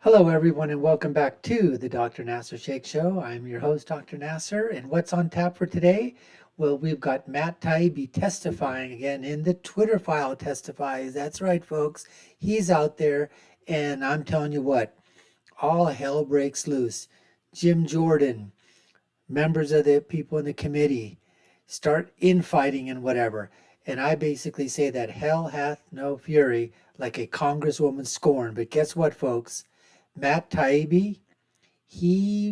Hello, everyone, and welcome back to the Dr. Nasir Shaikh Show. I'm your host, Dr. Nasir, and what's on tap for today? Well, we've got Matt Taibbi testifying again in the Twitter file testifies. That's right, folks. He's out there, and I'm telling you what, all hell breaks loose. Jim Jordan, members of the people in the committee, start infighting and whatever. And I basically say that hell hath no fury like a Congresswoman Scorned. But guess what, folks? Matt Taibbi,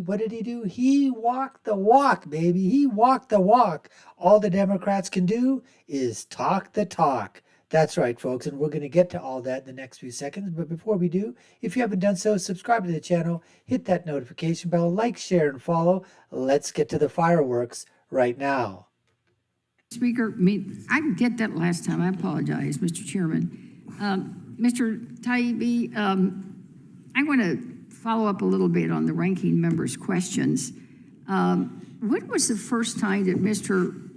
what did he do? He walked the walk, baby. He walked the walk. All the Democrats can do is talk the talk. That's right, folks. And we're going to get to all that in the next few seconds. But before we do, if you haven't done so, subscribe to the channel, hit that notification bell, like, share, and follow. Let's get to the fireworks right now. Speaker, I get that last time. I apologize, Mr. Chairman. Mr. Taibbi, I want to follow up a little bit on the ranking member's questions. When was the first time that Mr.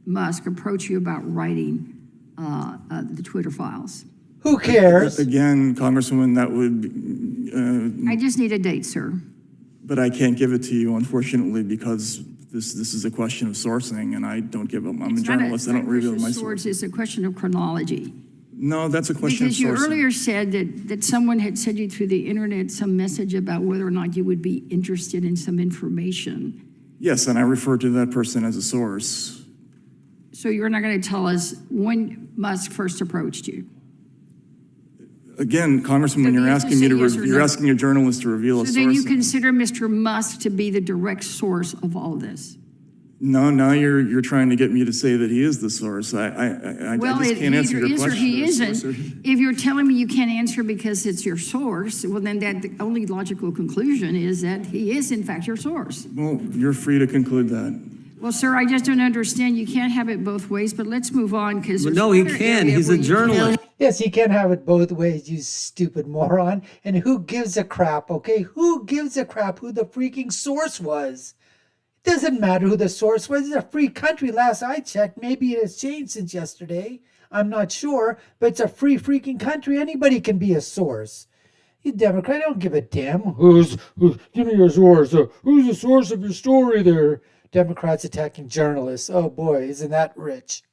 Musk approached you about writing the Twitter files? Who cares? Again, Congresswoman, that would... I just need a date, sir. But I can't give it to you, unfortunately, because this is a question of sourcing, and I don't give them. I'm a journalist. I don't reveal my sources. It's a question of chronology. No, that's a question of sourcing. Because you earlier said that someone had sent you through the internet some message about whether or not you would be interested in some information. Yes, and I refer to that person as a source. So you're not going to tell us when Musk first approached you? Again, Congresswoman, you're asking me to you're asking a journalist to reveal a source. So then you consider Mr. Musk to be the direct source of all this? No, now you're trying to get me to say that he is the source. I just can't answer your question. Well, he isn't. If you're telling me you can't answer because it's your source, well, then the only logical conclusion is that he is, in fact, your source. Well, you're free to conclude that. Well, sir, I just don't understand. You can't have it both ways, but let's move on because no, he can. He's a journalist. Yes, he can have it both ways, you stupid moron. And who gives a crap, okay? Who gives a crap who the freaking source was? It doesn't matter who the source was. It's a free country. Last I checked, maybe it has changed since yesterday. I'm not sure, but it's a free freaking country. Anybody can be a source. You Democrat, don't give a damn. Give me your source. Who's the source of your story there? Democrats attacking journalists. Oh boy, isn't that rich?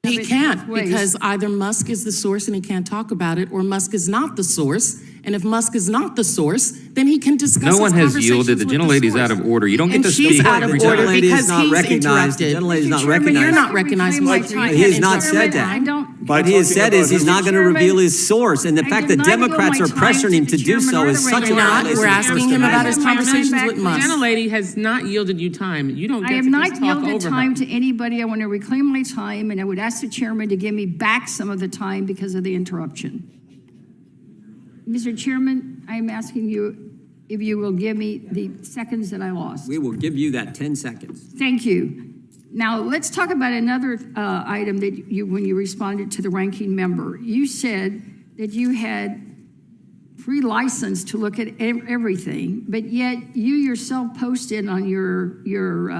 He can't, because either Musk is the source and he can't talk about it, or Musk is not the source. And if Musk is not the source, then he can discuss his No one has conversations yielded. The with gentlelady's source. out of order. You don't get to speak. She's out of order because he's interrupted. The gentlelady's not recognized. You're not recognized. He has not said that. What he has said is he's not going to reveal his source. And the fact that Democrats are pressuring him to do so is such a violation. We're asking him about his conversations with Musk. The gentlelady has not yielded you time. You don't I get have to not just talk over yielded her. time to anybody. I want to reclaim my time, and I would ask the chairman to give me back some of the time because of the interruption. Mr. Chairman, I am asking you if you will give me the seconds that I lost. We will give you that 10 seconds. Thank you. Now, let's talk about another item that when you responded to the ranking member. You said that you had free license to look at everything, but yet you yourself posted on your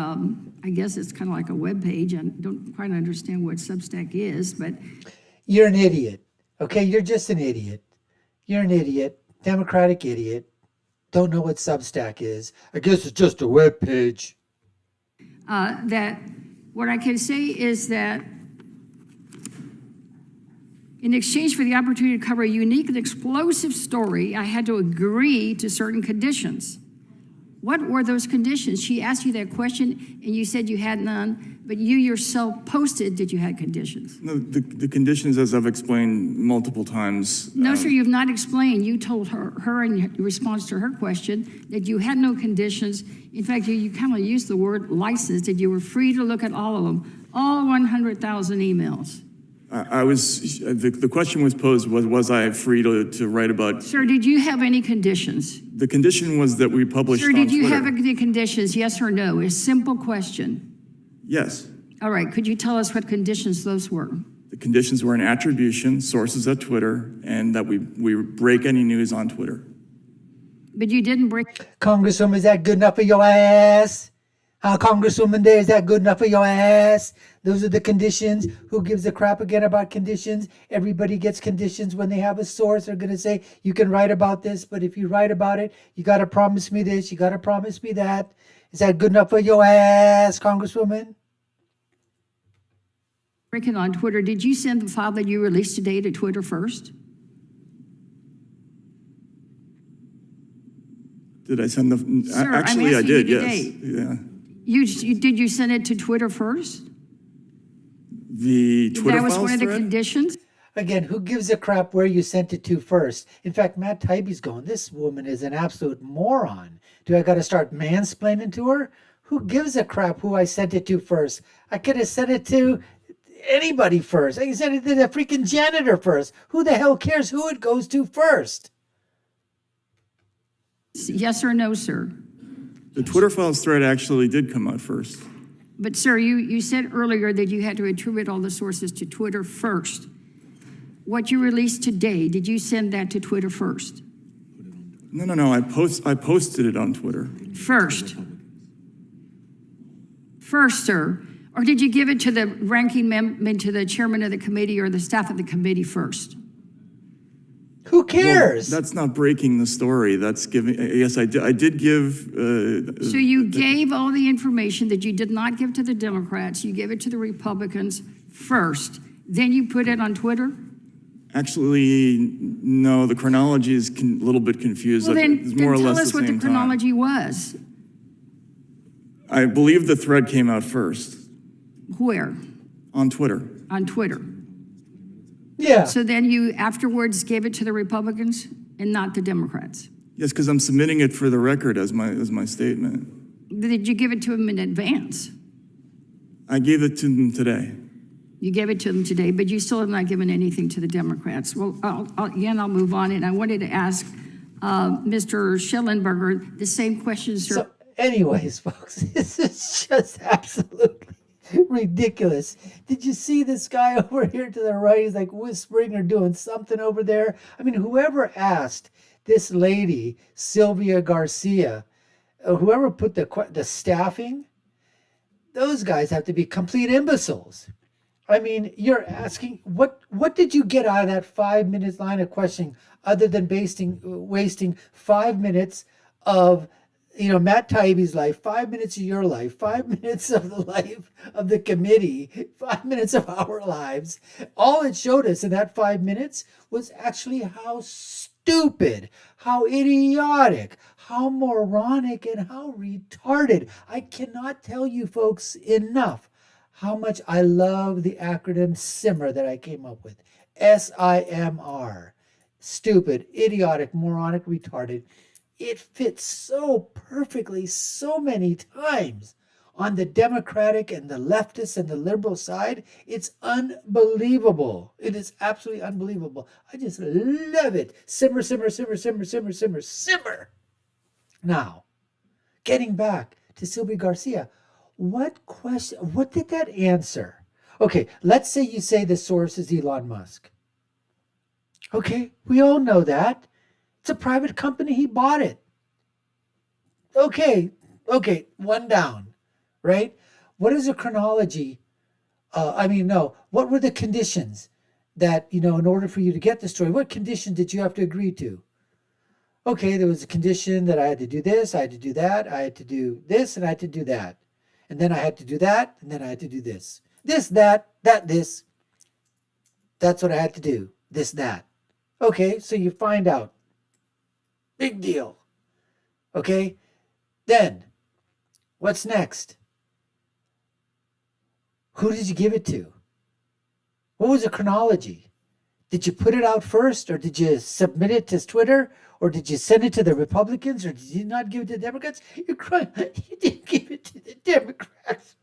I guess it's kind of like a web page. I don't quite understand what Substack is, but... You're an idiot, okay? You're just an idiot. You're an idiot, Democratic idiot. Don't know what Substack is. I guess it's just a web page. That what I can say is that in exchange for the opportunity to cover a unique and explosive story, I had to agree to certain conditions. What were those conditions? She asked you that question, and you said you had none, but you yourself posted that you had conditions. No, the conditions, as I've explained multiple times. No, sir, you've not explained. You told her in response to her question that you had no conditions. In fact, you kind of used the word license, that you were free to look at all of them, all 100,000 emails. The question was posed, was I free to write about? Sir, did you have any conditions? The condition was that we published on Sir, did you Twitter. have any conditions, yes or no? A simple question. Yes. All right, could you tell us what conditions those were? The conditions were an attribution, sources at Twitter, and that we break any news on Twitter. But you didn't break... Congresswoman, is that good enough for your ass? Congresswoman Day, is that good enough for your ass? Those are the conditions. Who gives a crap again about conditions? Everybody gets conditions when they have a source. They're going to say, you can write about this, but if you write about it, you got to promise me this, you got to promise me that. Is that good enough for your ass, Congresswoman? Ricken on Twitter, did you send the file that you released today to Twitter first? Did I send the, Sir, actually I did, yes. today. Yeah. Did you send it to Twitter first? The Twitter That was files one of the thread? conditions? Again, who gives a crap where you sent it to first? In fact, Matt Taibbi's going, this woman is an absolute moron. Do I got to start mansplaining to her? Who gives a crap who I sent it to first? I could have sent it to anybody first. I sent it to the freaking janitor first. Who the hell cares who it goes to first? Yes or no, sir? The Twitter files thread actually did come out first. But sir, you said earlier that you had to attribute all the sources to Twitter first. What you released today, did you send that to Twitter first? No. I posted it on Twitter. First, sir. Or did you give it to the ranking member, to the chairman of the committee or the staff of the committee first? Who cares? Well, that's not breaking the story. That's giving, yes, I did give. So you gave all the information that you did not give to the Democrats. You gave it to the Republicans first. Then you put it on Twitter? Actually, no, the chronology is a little bit confused. Well, then It's more or tell less us the what same the chronology was. I believe the thread came out first Where? on Twitter. On Twitter. Yeah. So then you afterwards gave it to the Republicans and not the Democrats. Yes, because I'm submitting it for the record as my statement. Did you give it to them in advance? I gave it to them today. You gave it to them today, but you still have not given anything to the Democrats. Well, I'll move on, and I wanted to ask Mr. Schellenberger the same question, sir. So, anyways, folks, this is just absolutely ridiculous. Did you see this guy over here to the right? He's like whispering or doing something over there. I mean, whoever asked this lady, Sylvia Garcia, whoever put the staffing, those guys have to be complete imbeciles. I mean, you're asking, what did you get out of that 5 minutes line of questioning other than wasting 5 minutes of Matt Taibbi's life, 5 minutes of your life, 5 minutes of the life of the committee, 5 minutes of our lives. All it showed us in that 5 minutes was actually how stupid, how idiotic, how moronic, and how retarded. I cannot tell you folks enough how much I love the acronym SIMR that I came up with. SIMR. Stupid, idiotic, moronic, retarded. It fits so perfectly so many times on the Democratic and the leftist and the liberal side. It's unbelievable. It is absolutely unbelievable. I just love it. Simmer, simmer, simmer, simmer, simmer, simmer, simmer. Now, getting back to Sylvia Garcia, what did that answer? Okay, let's say you say the source is Elon Musk. Okay, we all know that. It's a private company. He bought it. Okay, one down, right? What is the chronology? What were the conditions that, in order for you to get the story, what condition did you have to agree to? Okay, there was a condition that I had to do this, I had to do that, I had to do this, and I had to do that. And then I had to do that, and then I had to do this. This, that, this. That's what I had to do. This, that. Okay, so you find out. Big deal. Okay? Then, what's next? Who did you give it to? What was the chronology? Did you put it out first, or did you submit it to Twitter, or did you send it to the Republicans, or did you not give it to the Democrats? You're crying. You didn't give it to the Democrats.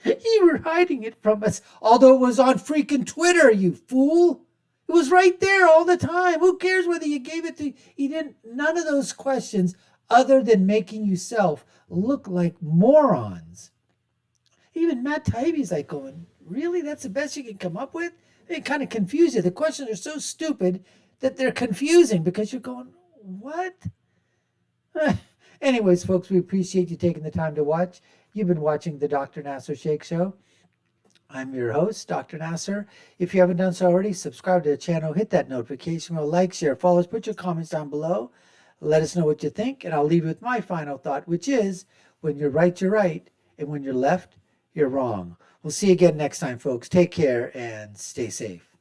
You were hiding it from us, although it was on freaking Twitter, you fool. It was right there all the time. Who cares whether you gave it to... You didn't... None of those questions other than making yourself look like morons. Even Matt Taibbi's like going, really? That's the best you can come up with? It kind of confused you. The questions are so stupid that they're confusing because you're going, what? Anyways, folks, we appreciate you taking the time to watch. You've been watching the Dr. Nasir Shaikh Show. I'm your host, Dr. Nasir. If you haven't done so already, subscribe to the channel, hit that notification bell, like, share, follow us, put your comments down below. Let us know what you think, and I'll leave you with my final thought, which is, when you're right, you're right, and when you're left, you're wrong. We'll see you again next time, folks. Take care and stay safe.